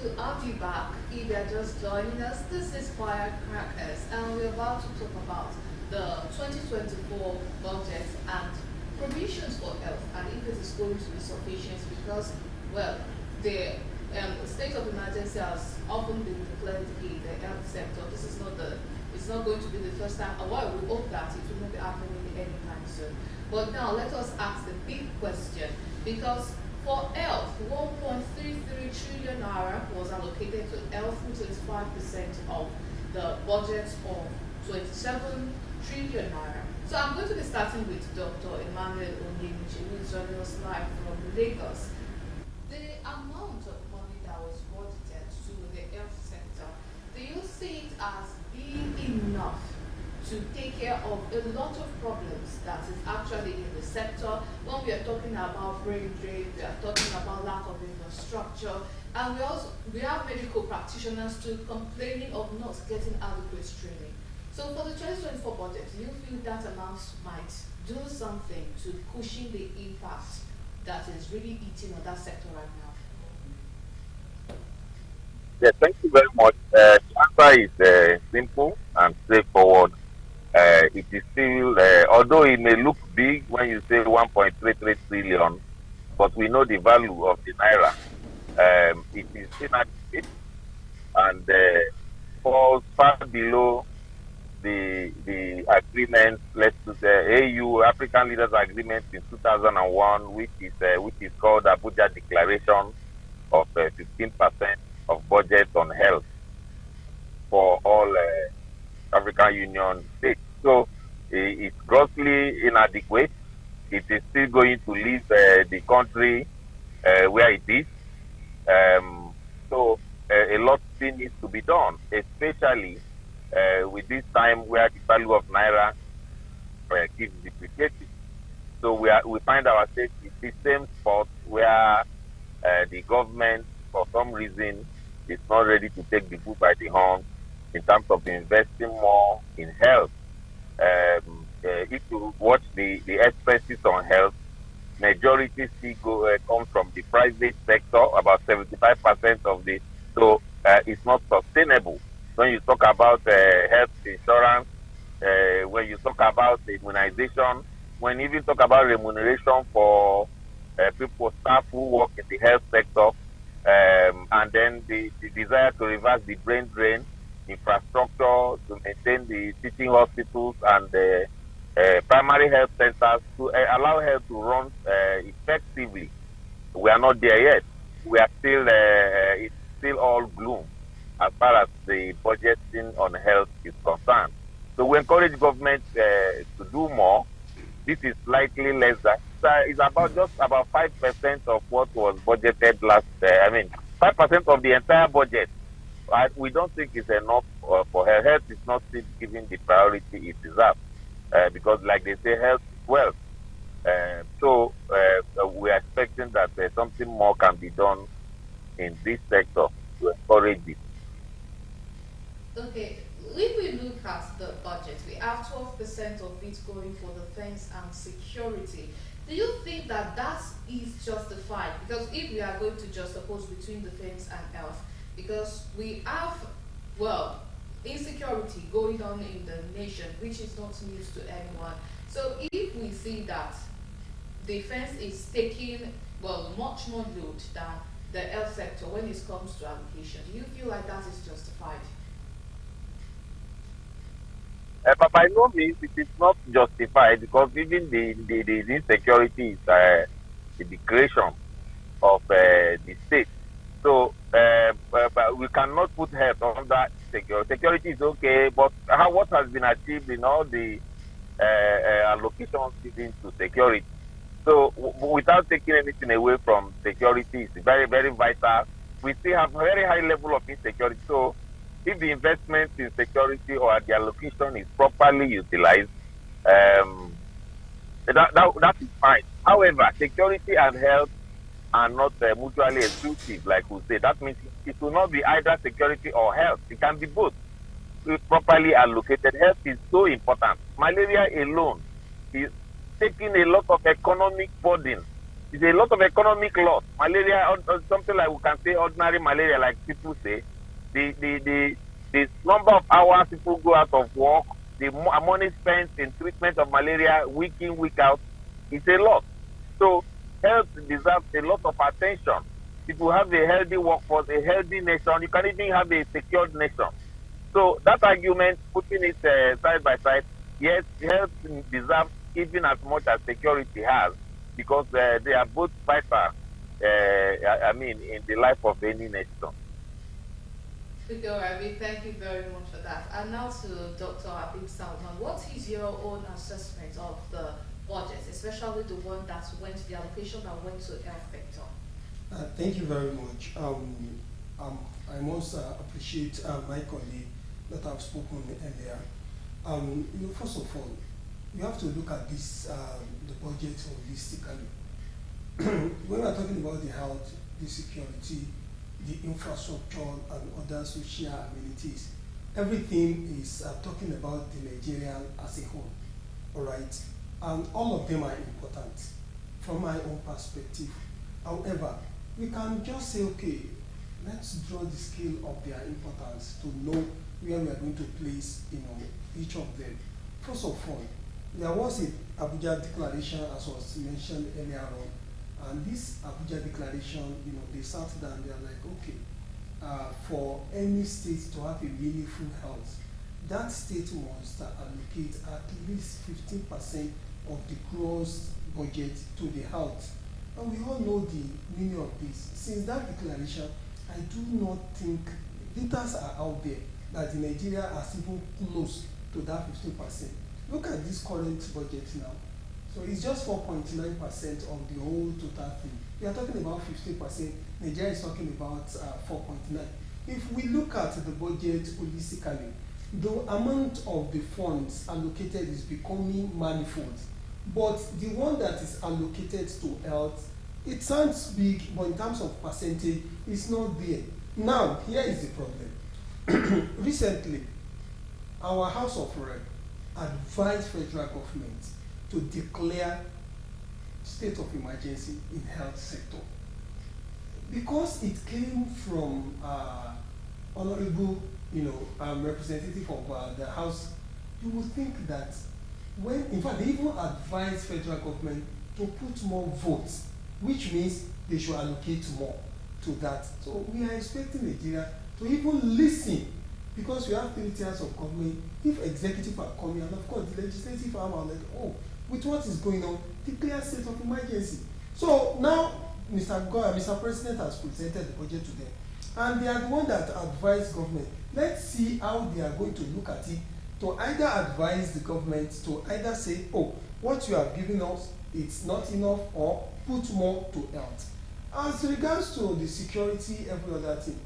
to have you back if you're just joining us. This is Firecrackers, and we're about to talk about the 2024 budget and provisions for health and if it is going to be sufficient because, well, the state of emergency has often been declared in the health sector. This is not the it's not going to be the first time. Well, we hope that it will not be happening anytime soon. But now let us ask the big question because for health, 1.33 trillion naira was allocated to health, which is 5% of the budget of 27 trillion naira. So I'm going to be starting with Dr. Emmanuel Onyemichi, who is joining us live from Lagos. The amount of money that was budgeted to the health sector, do you see it as being enough to take care of a lot of problems that is actually in the sector? When we are talking about brain drain, we are talking about lack of infrastructure, and we have medical practitioners too complaining of not getting adequate training. So for the 2024 budget, do you feel that amount might do something to cushion the impact that is really eating on that sector right now? Yeah, thank you very much. The answer is simple and straightforward. It is still, although it may look big when you say 1.33 trillion, but we know the value of the naira. It is inadequate and falls far below the agreement. Let's say AU African Leaders Agreement in 2001, which is called Abuja Declaration of 15% of budget on health for all African Union states. So it's grossly inadequate. It is still going to leave the country where it is. So a lot still needs to be done, especially with this time where the value of naira keeps depreciating. So we find ourselves in the same spot where the government, for some reason, is not ready to take the bull by the horn in terms of investing more in health. If you watch the expenses on health, majority still comes from the private sector, about 75% of the. So it's not sustainable. When you talk about health insurance, when you talk about immunization, when you even talk about remuneration for people, staff who work in the health sector, and then the desire to reverse the brain drain, infrastructure to maintain the teaching hospitals and the primary health centers to allow health to run effectively. We are not there yet. We are still, it's still all gloom as far as the budgeting on health is concerned. So we encourage government to do more. This is slightly less than it's about just about 5% of what was budgeted last. 5% of the entire budget. Right? We don't think it's enough for health. Health is not still given the priority it deserves because, like they say, health is wealth. So we are expecting that something more can be done in this sector to encourage it. Okay, if we look at the budget, we have 12% of it going for defense and security. Do you think that that is justified? Because if we are going to juxtapose between defense and health, because we have, well, insecurity going on in the nation, which is not news to anyone. So if we see that defense is taking, well, much more load than the health sector when it comes to allocation, do you feel like that is justified? But by no means it is not justified because even the insecurity is the creation of the state. So but we cannot put health under security. Security is okay, but what has been achieved in all the allocations given to security? So without taking anything away from security, it's very, very vital. We still have a very high level of insecurity. So if the investment in security or the allocation is properly utilized, that is fine. However, security and health are not mutually exclusive, like we say. That means it will not be either security or health. It can be both. If properly allocated, health is so important. Malaria alone is taking a lot of economic burden It's a lot of economic loss. Malaria, or something like we can say ordinary malaria, like people say. The number of hours people go out of work, the money spent in treatment of malaria week in, week out, is a lot. So health deserves a lot of attention. If you have a healthy workforce, a healthy nation, you can even have a secured nation. So that argument, putting it side by side, yes, health deserves even as much as security has, because they are both vital. I mean, in the life of any nation. Okay, Ravi, thank you very much for that. And now to Dr. Abib Salman, what is your own assessment of the budget, especially the one that went, the allocation that went to health sector? Thank you very much. I most appreciate my colleague that I've spoken earlier. First of all, you have to look at this the budget holistically. When we're talking about the health, the security, the infrastructure, and other social amenities, everything is talking about the Nigerian as a whole. All right, and all of them are important from my own perspective. However, we can just say, okay, let's draw the scale of their importance to know where we are going to place, each of them. First of all, there was a Abuja declaration, as was mentioned earlier on, and this Abuja declaration, they sat down, they are like, okay, for any state to have a meaningful health, that state must allocate at least 15% of the gross budget to the health. And we all know the meaning of this. Since that declaration, I do not think data are out there that Nigeria is even close to that 15%. Look at this current budget now. So it's just 4.9% of the whole total thing. We are talking about 15%. Nigeria is talking about 4.9. If we look at the budget holistically, the amount of the funds allocated is becoming manifold. But the one that is allocated to health, it sounds big, but in terms of percentage, it's not there. Now, here is the problem. Recently, our House of Rep advised federal government to declare state of emergency in health sector because it came from honorable, representative of the House. You would think that when, in fact, they even advised federal government to put more votes, which means they should allocate more to that. So we are expecting Nigeria to even listen, because we have 3 tiers of government. If executive are coming, and of course the legislative arm are like, oh, with what is going on, declare state of emergency. So now Mr. President has presented the budget to them, and they are the one that advise government. Let's see how they are going to look at it, to either advise the government to either say, oh, what you have given us, it's not enough, or put more to health. As regards to the security, every other thing,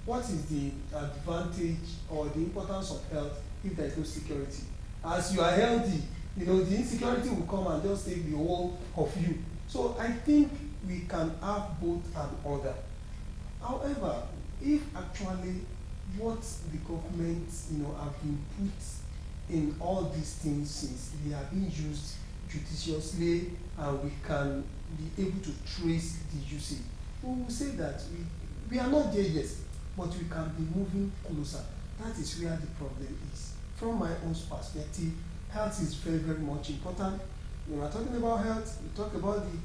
what is the advantage or the importance of health if there is no security? As you are healthy, the insecurity will come and just take the whole of you. So I think we can have both and other. However, if actually what the government, have been put in all these things, since they are being used judiciously and we can be able to trace the usage, we will say that we are not there yet, but we can be moving closer. That is where the problem is. From my own perspective, health is very, very much important. When we are talking about health, we talk about the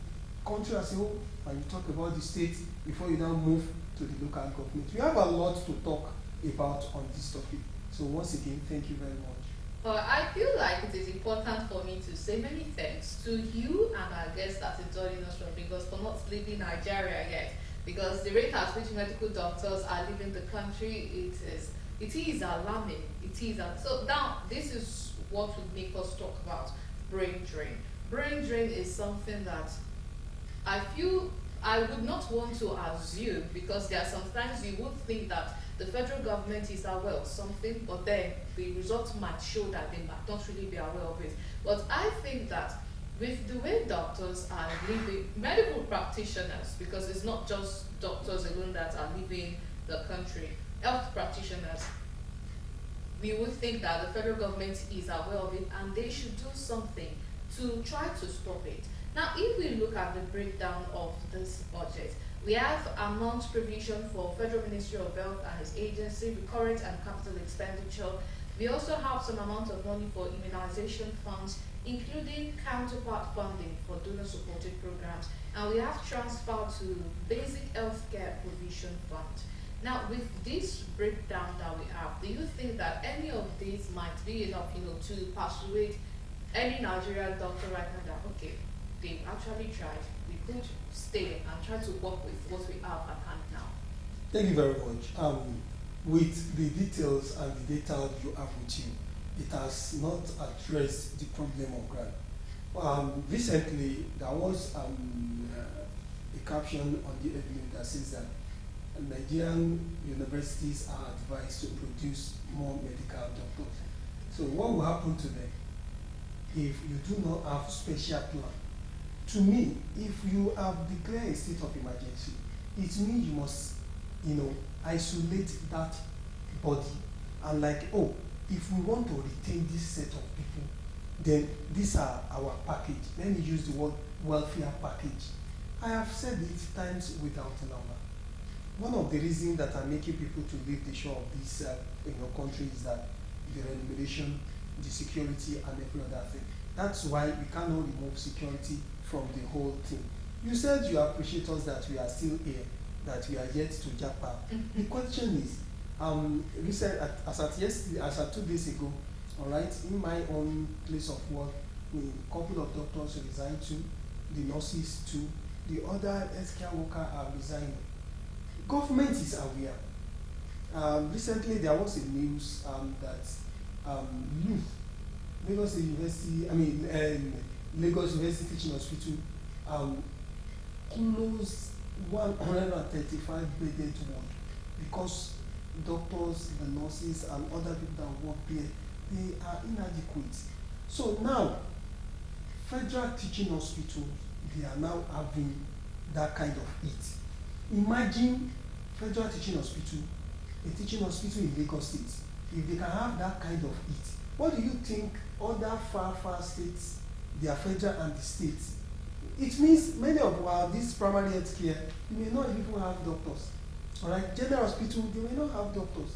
country as a whole, and you talk about the state before you now move to the local government. We have a lot to talk about on this topic. So once again, thank you very much. I feel like it is important for me to say many thanks to you and our guest that is joining us from Lagos for not leaving Nigeria yet, because the rate at which medical doctors are leaving the country, it is alarming. So now this is what would make us talk about brain drain. Brain drain is something that I feel I would not want to assume, because there are sometimes you would think that the federal government is aware of something, but then the results might show that they might not really be aware of it. But I think that with the way doctors are leaving, medical practitioners, because it's not just doctors alone that are leaving the country, health practitioners, we would think that the federal government is aware of it and they should do something to try to stop it. Now, if we look at the breakdown of this budget, we have amount provision for Federal Ministry of Health and its agency, recurrent and capital expenditure. We also have some amount of money for immunization funds, including counterpart funding for donor-supported programs, and we have transfer to basic healthcare provision fund. Now, with this breakdown that we have, do you think that any of these might be enough, to persuade any Nigerian doctor right now that, okay, they actually tried, we could stay and try to work with what we have at hand now? Thank you very much. With the details and the data you have with you, it has not addressed the problem of grant. Recently, there was a caption on the headline that says that Nigerian universities are advised to produce more medical doctors. So what will happen to them if you do not have special plan? To me, if you have declared a state of emergency, it means you must, isolate that body and if we want to retain this set of people, then these are our package. Let me use the word welfare package. I have said it times without number. One of the reasons that are making people to leave the shore of this country is that the remuneration, the security, and every other thing. That's why we cannot remove security from the whole thing. You said you appreciate us that we are still here, that we are yet to japa. The question is, as at 2 days ago, all right, in my own place of work, a couple of doctors resigned too, the nurses too, the other healthcare workers are resigning. Government is aware. Recently, there was a news that Lagos University Teaching Hospital closed 135 bedded ward because doctors, the nurses, and other people that work there, they are inadequate. So now, Federal Teaching Hospital, they are now having that kind of heat. Imagine Federal Teaching Hospital, a teaching hospital in Lagos State, if they can have that kind of heat. What do you think other far states, their federal and the states? It means many of these primary health care, you may not even have doctors. All right, general hospital, they may not have doctors.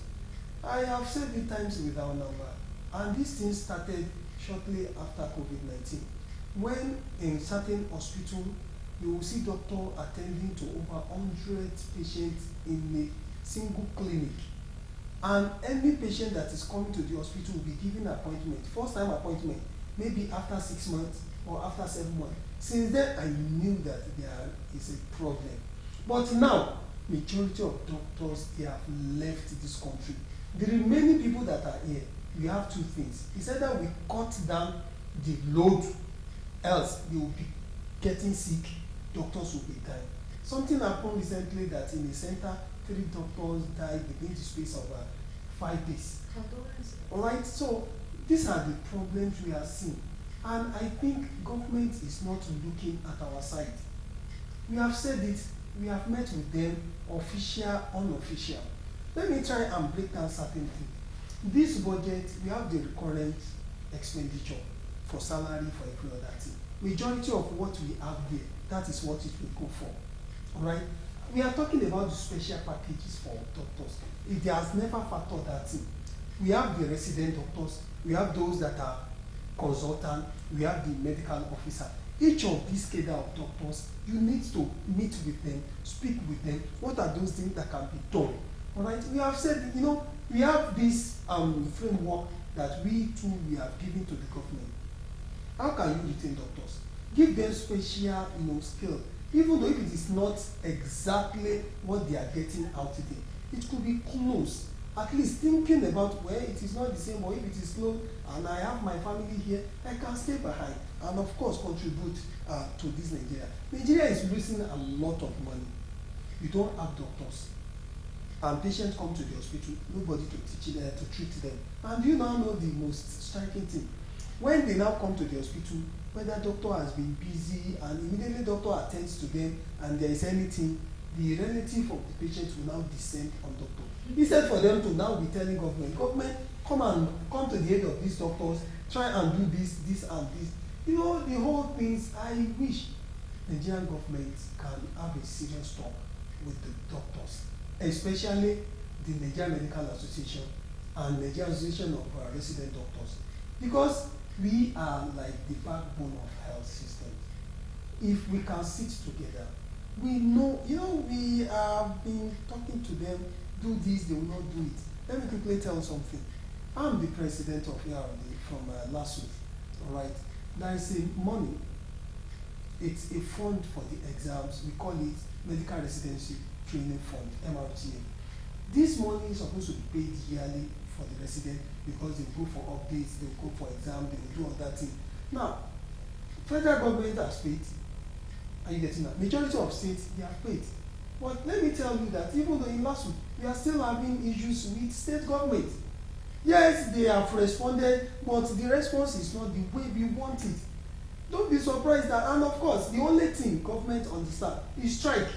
I have said it times without number, and this thing started shortly after COVID-19. When in certain hospital, you will see doctor attending to over 100 patients in a single clinic. And any patient that is coming to the hospital will be given an appointment, first time appointment, maybe after 6 months or after 7 months. Since then, I knew that there is a problem. But now, majority of doctors, they have left this country. The remaining people that are here, we have two things. It's either we cut down the load, else they will be getting sick, doctors will be dying. Something happened recently that in a center, 3 doctors died within the space of 5 days. All right, so these are the problems we are seeing. And I think government is not looking at our side. We have said it, we have met with them, official, unofficial. Let me try and break down certain things. This budget, we have the recurrent expenditure for salary, for every other thing. Majority of what we have here, that is what it will go for. All right? We are talking about the special packages for doctors. It has never factored that in. We have the resident doctors, we have those that are consultant, we have the medical officer. Each of these cadre of doctors, you need to meet with them, speak with them. What are those things that can be done? All right, we have said, we have this framework that we have given to the government. How can you retain doctors? Give them special, skill. Even though if it is not exactly what they are getting out today, it could be close. At least thinking about where it is not the same, or if it is close and I have my family here, I can stay behind and of course contribute to this Nigeria. Nigeria is losing a lot of money. You don't have doctors. And patients come to the hospital, nobody to treat them. And you now know the most striking thing. When they now come to the hospital, whether doctor has been busy and immediately doctor attends to them and there is anything, the relative of the patient will now descend on doctor. Instead for them to now be telling government, come to the aid of these doctors, try and do this and this. You know, the whole things, I wish Nigerian government can have a serious talk with the doctors, especially the Nigerian Medical Association and Nigerian Association of Resident Doctors, because we are like the backbone of health systems. If we can sit together, we know, you know, we have been talking to them, do this, they will not do it. Let me quickly tell you something. I'm the president of ARD from last week, all right? There is a money, it's a fund for the exams, we call it Medical Residency Training Fund, MRTA. This money is supposed to be paid yearly for the resident because they go for updates, they go for exam, they will do all that thing. Now, federal government has paid. Are you getting that? Majority of states, they have paid. But let me tell you that even though in last week, we are still having issues with state government. Yes, they have responded, but the response is not the way we want it. Don't be surprised that, and of course, the only thing government understand is strike.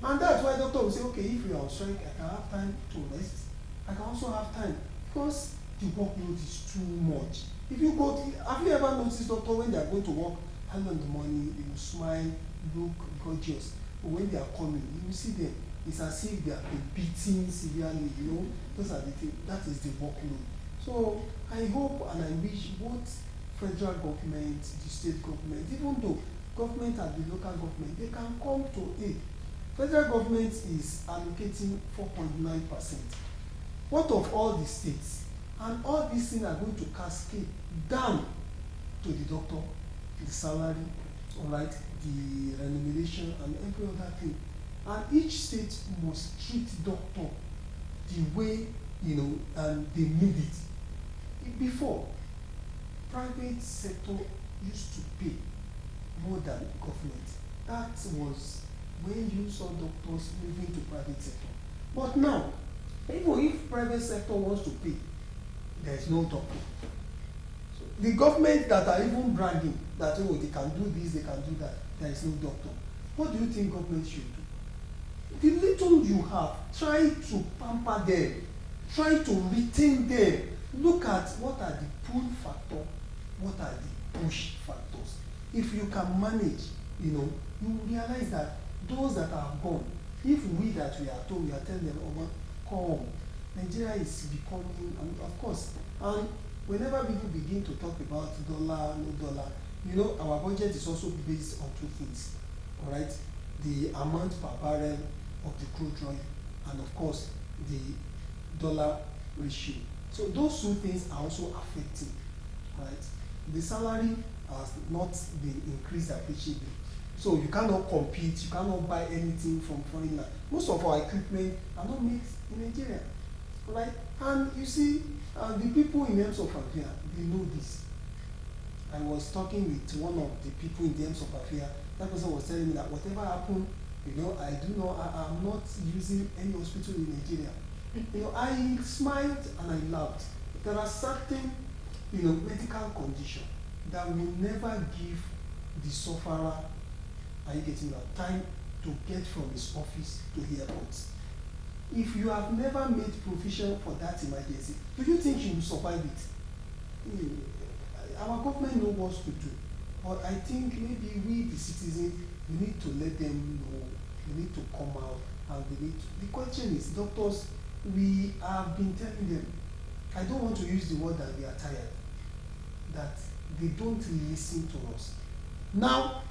And that's why doctor will say, okay, if we are on strike, I can have time to rest. I can also have time because the workload is too much. If you go, have you ever noticed, doctor, when they are going to work early in the morning, they will smile, look gorgeous. But when they are coming, you will see them. It's as if they have been beaten severely, you know. Those are the things, that is the workload. So I hope and I wish both federal government, the state government, even though government and the local government, they can come to aid. Federal government is allocating 4.9%. What of all the states? And all these things are going to cascade down to the doctor, the salary, all right, the remuneration, and every other thing. And each state must treat doctor the way, you know, and they need it. Before, private sector used to pay more than government. That was when you saw doctors moving to private sector. But now, even if private sector wants to pay, there is no doctor. So the government that are even bragging that, oh, they can do this, they can do that, there is no doctor. What do you think government should do? The little you have, try to pamper them, try to retain them. Look at what are the pull factor, what are the push factors. If you can manage, you know, you will realize that those that are gone, if we that we are told, we are telling them, oh, come, Nigeria is becoming, and of course, and whenever people begin to talk about dollar, no dollar, you know, our budget is also based on two things, all right? The amount per barrel of the crude oil, and of course, the dollar ratio. So those two things are also affecting, right? The salary has not been increased appreciably. So you cannot compete, you cannot buy anything from foreign land. Most of our equipment are not made in Nigeria, right? And you see, the people in Ems of Afia, they know this. I was talking with one of the people in the Ems of Afia. That person was telling me that whatever happened, you know, I do know I'm not using any hospital in Nigeria. You know, I smiled and I laughed. There are certain, you know, medical conditions that will never give the sufferer, are you getting that, time to get from his office to the airport. If you have never made provision for that emergency, do you think you will survive it? Our government knows what to do. But I think maybe we, the citizens, we need to let them know, we need to come out, and we need to, the question is, doctors, we have been telling them, I don't want to use the word that we are tired, that they don't listen to us. Now,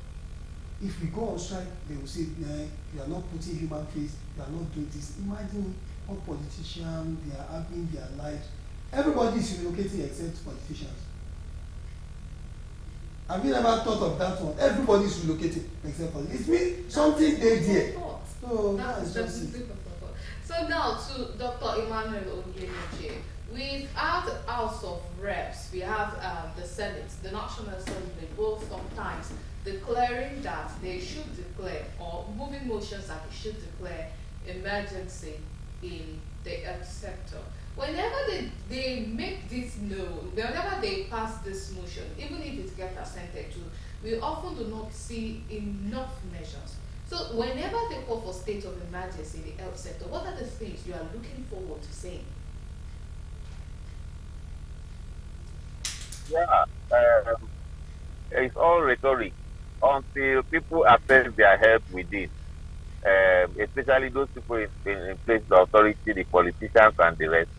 if we go on strike, they will say, nah, you are not putting human face, you are not doing this. Imagine what politicians, they are having their lives. Everybody is relocating except politicians. Have you never thought of that one? Everybody is relocating except politicians. It means something they there. So that's just it. So now to Dr. Emmanuel Onyenuche. We've had the House of Reps, we have the Senate, the National Assembly, both sometimes declaring that they should declare, or moving motions that they should declare emergency in the health sector. Whenever they make this known, whenever they pass this motion, even if it gets assented to, we often do not see enough measures. So whenever they call for state of emergency in the health sector, what are the things you are looking forward to seeing? Yeah, it's all rhetoric until people assess their health with it. Especially those people in place, the authority, the politicians, and the rest.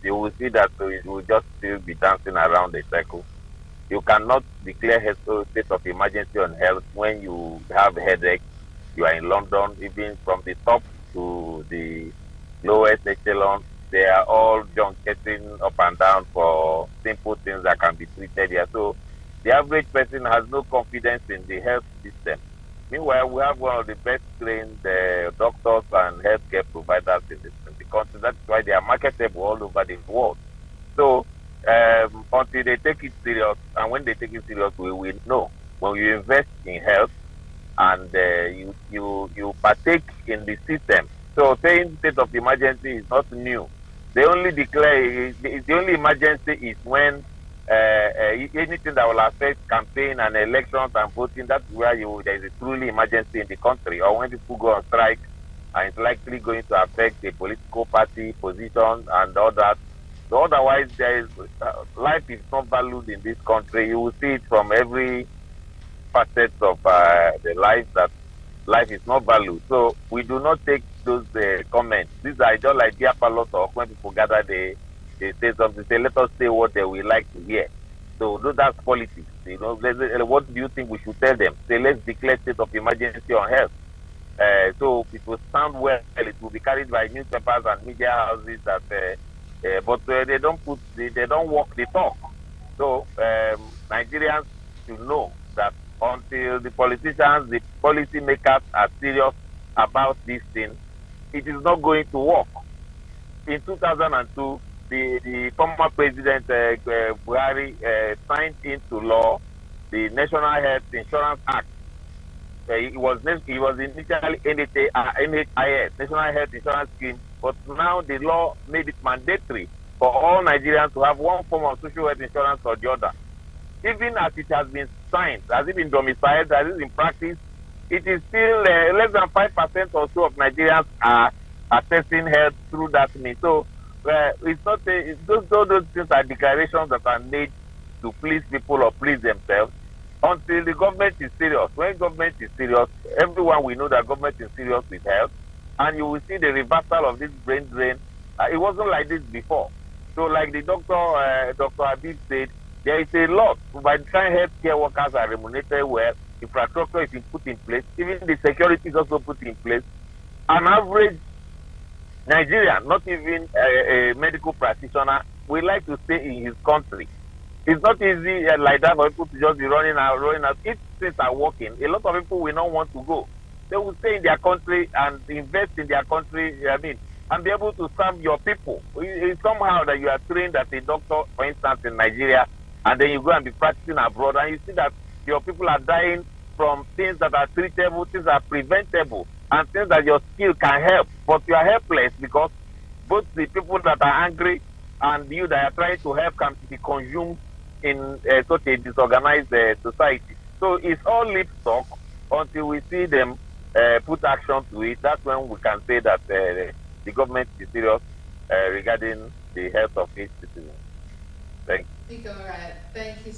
You will see that it will just still be dancing around the circle. You cannot declare state of emergency on health when you have headache. You are in London, even from the top to the lowest echelon. They are all junketing up and down for simple things that can be treated here. So the average person has no confidence in the health system. Meanwhile, we have one of the best trained doctors and healthcare providers in the country. That's why they are marketable all over the world. So until they take it serious, and when they take it serious, we will know. When you invest in health and you partake in the system. So saying state of emergency is not new. They only declare the only emergency is when anything that will affect campaign and elections and voting. That's where there is a truly emergency in the country, or when people go on strike, and it's likely going to affect the political party position and all that. So otherwise, there is life is not valued in this country. You will see it from every facet of the life that life is not valued. So we do not take those comments. These are just like dear parlor talk when people gather, they say something, say, let us say what they will like to hear. So that's politics. You know, what do you think we should tell them? Say, let's declare state of emergency on health. So it will sound well. It will be carried by newspapers and media houses but they don't walk the talk. So Nigerians should know that until the politicians, the policy makers are serious about this thing, it is not going to work. In 2002, the former president Buhari signed into law the National Health Insurance Act. It was initially NHIS, National Health Insurance Scheme, but now the law made it mandatory for all Nigerians to have one form of social health insurance or the other. Even as it has been signed, has it been domiciled, as it is in practice, it is still less than 5% or so of Nigerians are assessing health through that means. So it's not those things are declarations that are made to please people or please themselves. Until the government is serious. When government is serious, everyone will know that government is serious with health, and you will see the reversal of this brain drain. It wasn't like this before. So, like the Dr. Habib said, there is a lot. By the time healthcare workers are remunerated well, infrastructure is put in place, even the security is also put in place. An average Nigerian, not even a medical practitioner, would like to stay in his country. It's not easy like that for people to just be running out. If things are working, a lot of people will not want to go. They will stay in their country and invest in their country, and be able to serve your people. It's somehow that you are trained as a doctor, for instance, in Nigeria, and then you go and be practicing abroad, and you see that your people are dying from things that are treatable, things that are preventable, and things that your skill can help. But you are helpless because both the people that are angry and you that are trying to help can be consumed in such a disorganized society. So it's all lip talk until we see them put action to it. That's when we can say that the government is serious regarding the health of its citizens. Thank you. All right. Thank you